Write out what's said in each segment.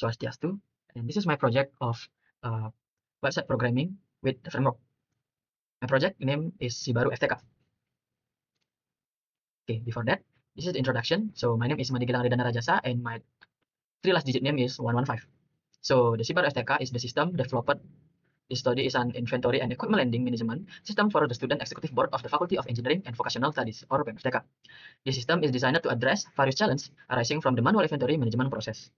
Swastiastu, and this is my project of uh, website programming with the framework. My project name is Sibaru FTK. Okay, before that, this is the introduction. So my name is Madigilang Ridana Rajasa, and my three last digit name is 115. So the Sibaru FTK is the system developed. This study is an inventory and equipment lending management system for the Student Executive Board of the Faculty of Engineering and Vocational Studies, or BEM-FTK. This system is designed to address various challenges arising from the manual inventory management process.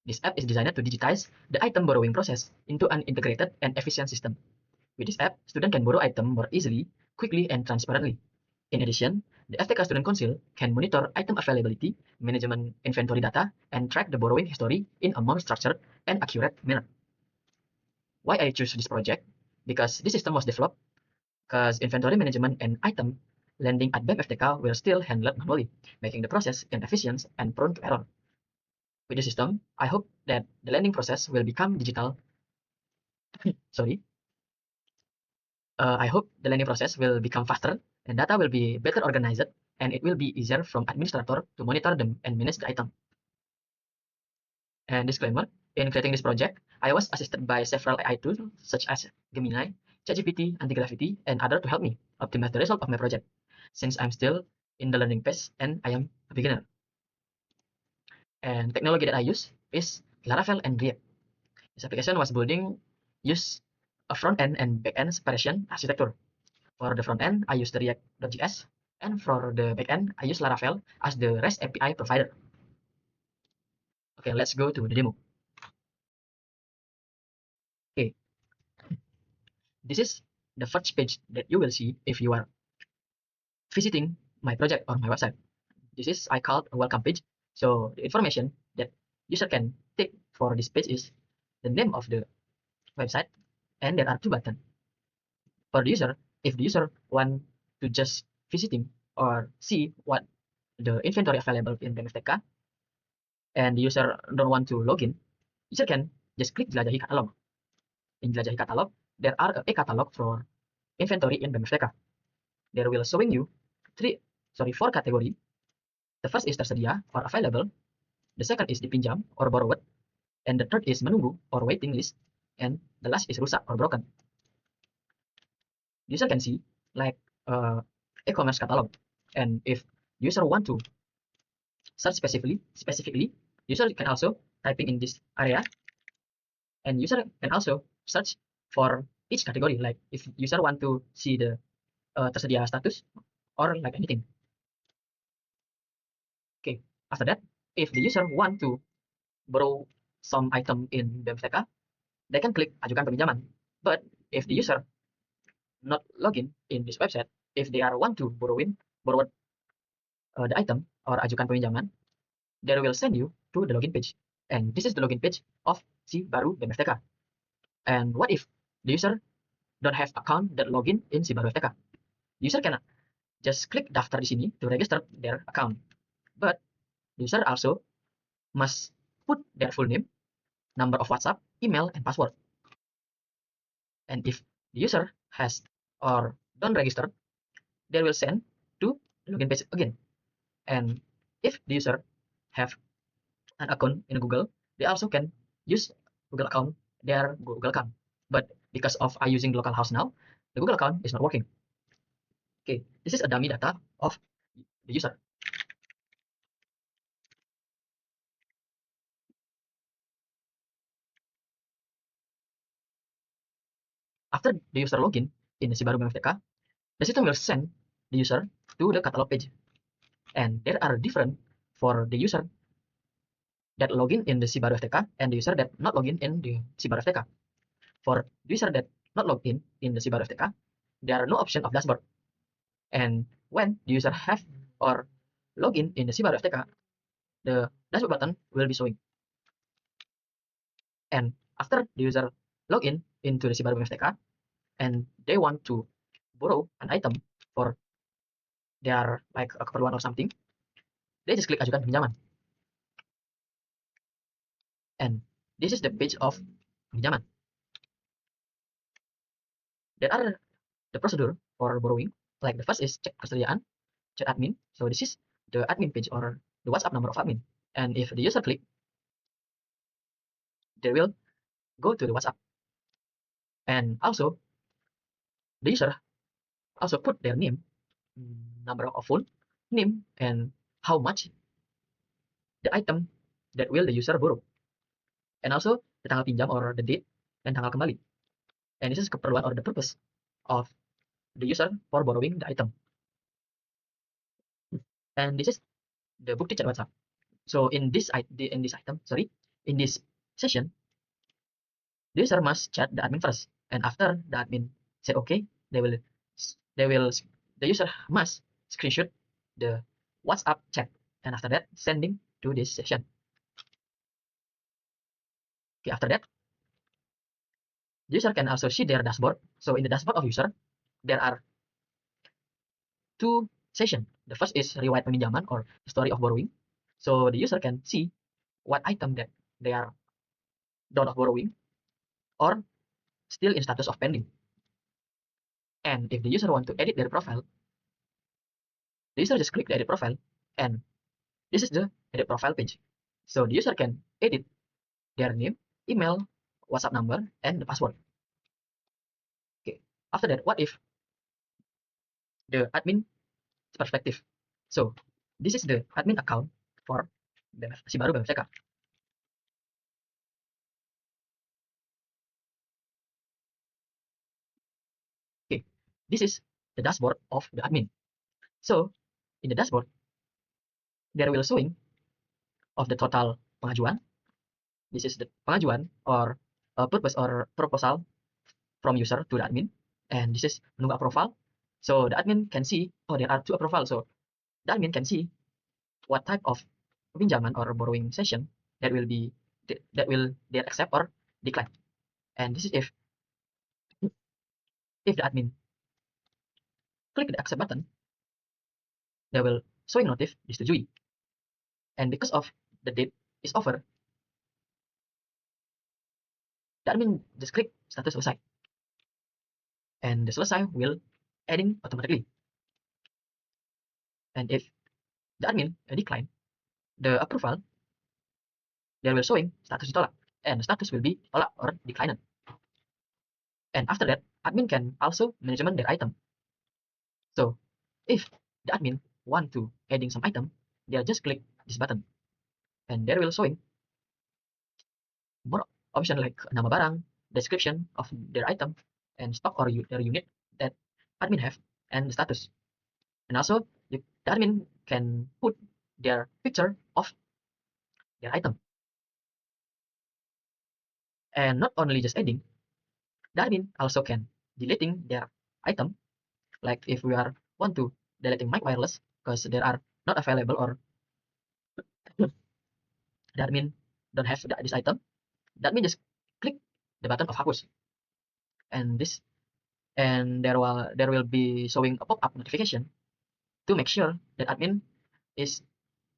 This app is designed to digitize the item borrowing process into an integrated and efficient system. With this app, students can borrow items more easily, quickly, and transparently. In addition, the FTK Student Council can monitor item availability, management inventory data, and track the borrowing history in a more structured and accurate manner. Why I choose this project? Because this system was developed because inventory management and item lending at BEM FTK were still handled manually, making the process inefficient and prone to error. With the system, I hope that the lending process will become digital. Sorry. I hope the lending process will become faster and data will be better organized, and it will be easier from administrator to monitor them and manage the item. And disclaimer, in creating this project, I was assisted by several AI tools such as Gemini, ChatGPT, Antigravity, and others to help me optimize the result of my project, since I'm still in the learning phase and I am a beginner. And technology that I use is Laravel and React. This application was building use a front-end and back-end separation architecture. For the front end, I use the React.js, and for the back end, I use Laravel as the REST API provider. Okay, let's go to the demo. Okay, this is the first page that you will see if you are visiting my project or my website. This is I called a welcome page. So the information that user can take for this page is the name of the website, and there are two buttons. For the user, if the user want to just visiting or see what the inventory available in BEM-FTK, and the user don't want to login, user can just click Jelajahi Catalog. In Jelajahi Catalog, there are a catalog for inventory in BEM-FTK. There will showing you four category. The first is tersedia or available. The second is dipinjam or borrowed. And the third is menunggu or waiting list. And the last is rusak or broken. User can see like e-commerce catalog. And if user want to search specifically, user can also typing in this area, and user can also search for each category. Like if user want to see the tersedia status or like anything. Okay, after that, if the user want to borrow some item in BEM-FTK, they can click ajukan peminjaman. But if the user not login in this website, if they are want to borrow the item or ajukan peminjaman, they will send you to the login page. And this is the login page of Sibaru BEM-FTK. And what if the user don't have account that login in Sibaru FTK? User can just click daftar di sini to register their account. But the user also must put their full name, number of WhatsApp, email, and password. And if the user has or don't register, they will send to login page again. And if the user have an account in Google, they also can use Google account, their Google account. But because of I using localhost now, the Google account is not working. Okay, this is a dummy data of the user. After the user login in the Sibaru BEM-FTK, the system will send the user to the catalog page. And there are different for the user that login in the Sibaru FTK and the user that not login in the Sibaru FTK. For the user that not logged in the Sibaru FTK, there are no option of dashboard. And when the user have or login in the Sibaru FTK, the dashboard button will be showing. And after the user login into the Sibaru FTK and they want to borrow an item for their like a keperluan or something, they just click ajukan pinjaman. And this is the page of pinjaman. There are the procedure for borrowing. Like the first is cek kesediaan, chat admin. So this is the admin page or the WhatsApp number of admin. And if the user click, they will go to the WhatsApp. And also, the user also put their name, number of phone, name, and how much the item that will the user borrow. And also, the tanggal pinjam or the date, and tanggal kembali. And this is keperluan or the purpose of the user for borrowing the item. And this is the bukti chat WhatsApp. So in this session, the user must chat the admin first, and after the admin said okay, they will the user must screenshot the WhatsApp chat, and after that sending to this session. Okay, after that, the user can also see their dashboard. So in the dashboard of user, there are two sessions. The first is riwayat peminjaman or story of borrowing. So the user can see what item that they are done of borrowing or still in status of pending. And if the user want to edit their profile, the user just click the edit profile, and this is the edit profile page. So the user can edit their name, email, WhatsApp number, and the password. Okay. After that, what if the admin perspective? So this is the admin account for si baru BMFTK. Okay, this is the dashboard of the admin. So in the dashboard, there will showing of the total pengajuan. This is the pengajuan or purpose or proposal from user to the admin, and this is menunggu approval. So the admin can see, oh, there are two approval. So the admin can see what type of pinjaman or borrowing session that will they accept or decline. And this is if the admin click the accept button, they will showing notif disetujui. And because of the date is over, the admin just click status selesai, and the selesai will adding automatically. And if the admin decline the approval, there will showing status ditolak, and the status will be tolak or declined. And after that, admin can also management their item. So if the admin want to adding some item, they'll just click this button, and there will showing more option like nama barang, description of their item, and stock or their unit that admin have, and the status. And also the admin can put their picture of their item. And not only just adding, the admin also can deleting their item. Like if we are want to deleting mic wireless because they are not available or the admin don't have this item, the admin just click the button of hapus, and there will be showing a pop-up notification to make sure that admin is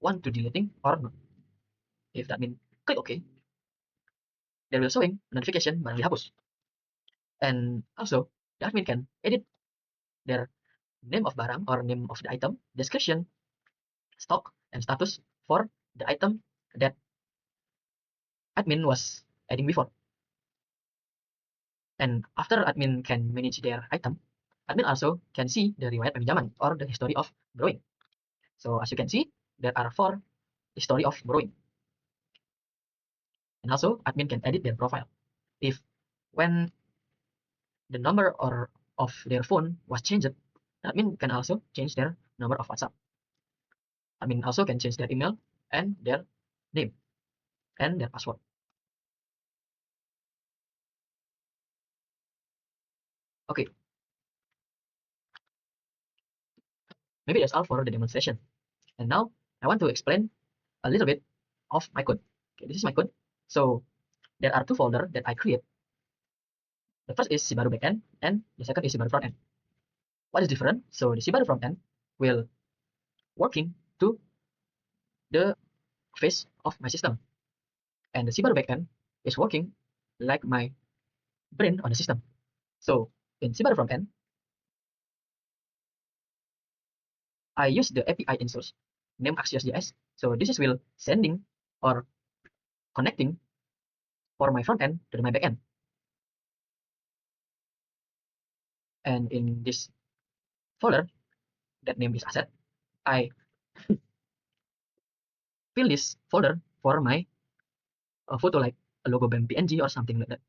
want to deleting or not. If the admin click OK, there will showing notification barang dihapus. And also the admin can edit their name of barang or name of the item, description, stock, and status for the item that admin was adding before. And after admin can manage their item, admin also can see the riwayat peminjaman or the history of borrowing. So as you can see, there are 4 history of borrowing. And also admin can edit their profile. If when the number or of their phone was changed, admin can also change their number of WhatsApp. Admin also can change their email and their name and their password. Okay. Maybe that's all for the demonstration. And now I want to explain a little bit of my code. Okay, this is my code. So there are 2 folders that I create. The first is si baru backend and the second is si baru frontend. What is different? So the si baru frontend will working to the face of my system, and the si baru backend is working like my brain on the system. So in si baru frontend, I use the API in source name Axios.js. So this is will sending or connecting for my front end to my back end. And in this folder, that name is asset, I fill this folder for my photo, like a logo BAM PNG or something like that.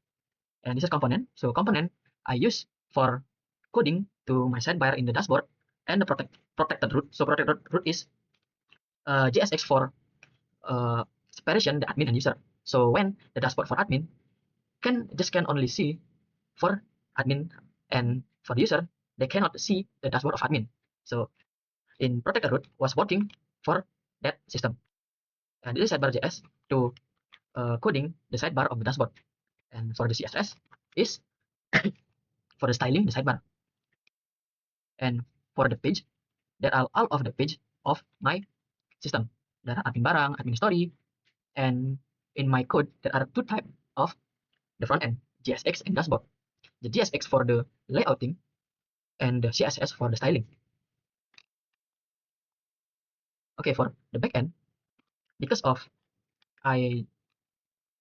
And this is component. So component I use for coding to my sidebar in the dashboard, and the protected root. So protected root is JSX for separation the admin and user. So when the dashboard for admin can only see for admin, and for the user they cannot see the dashboard of admin. So in protected root was working for that system. And this is sidebar JS to coding the sidebar of the dashboard. And for the CSS is for the styling the sidebar. And for the page, that are all of the page of my system. There are admin barang, admin story, and in my code there are two types of the front end, JSX and dashboard. The JSX for the layouting and the CSS for the styling. Okay, for the back end, because of I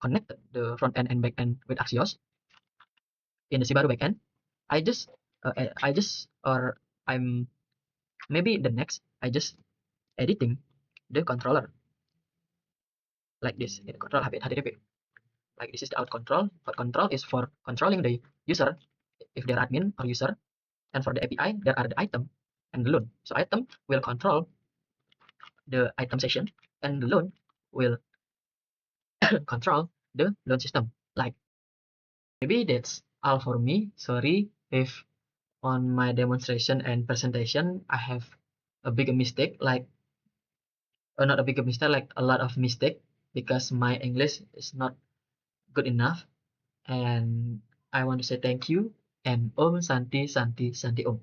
connected the front end and back end with Axios in the Sibaru backend, I just or I'm maybe the next I just editing the controller like this. Control HTTP. Like this is the out control. Out control is for controlling the user if they're admin or user, and for the API there are the item and the loan. So item will control the item session, and the loan will control the loan system. Like maybe that's all for me. Sorry if on my demonstration and presentation I have a bigger mistake, like not a bigger mistake, like a lot of mistake, because my English is not good enough. And I want to say thank you, and Om Santi Santi Santi Om.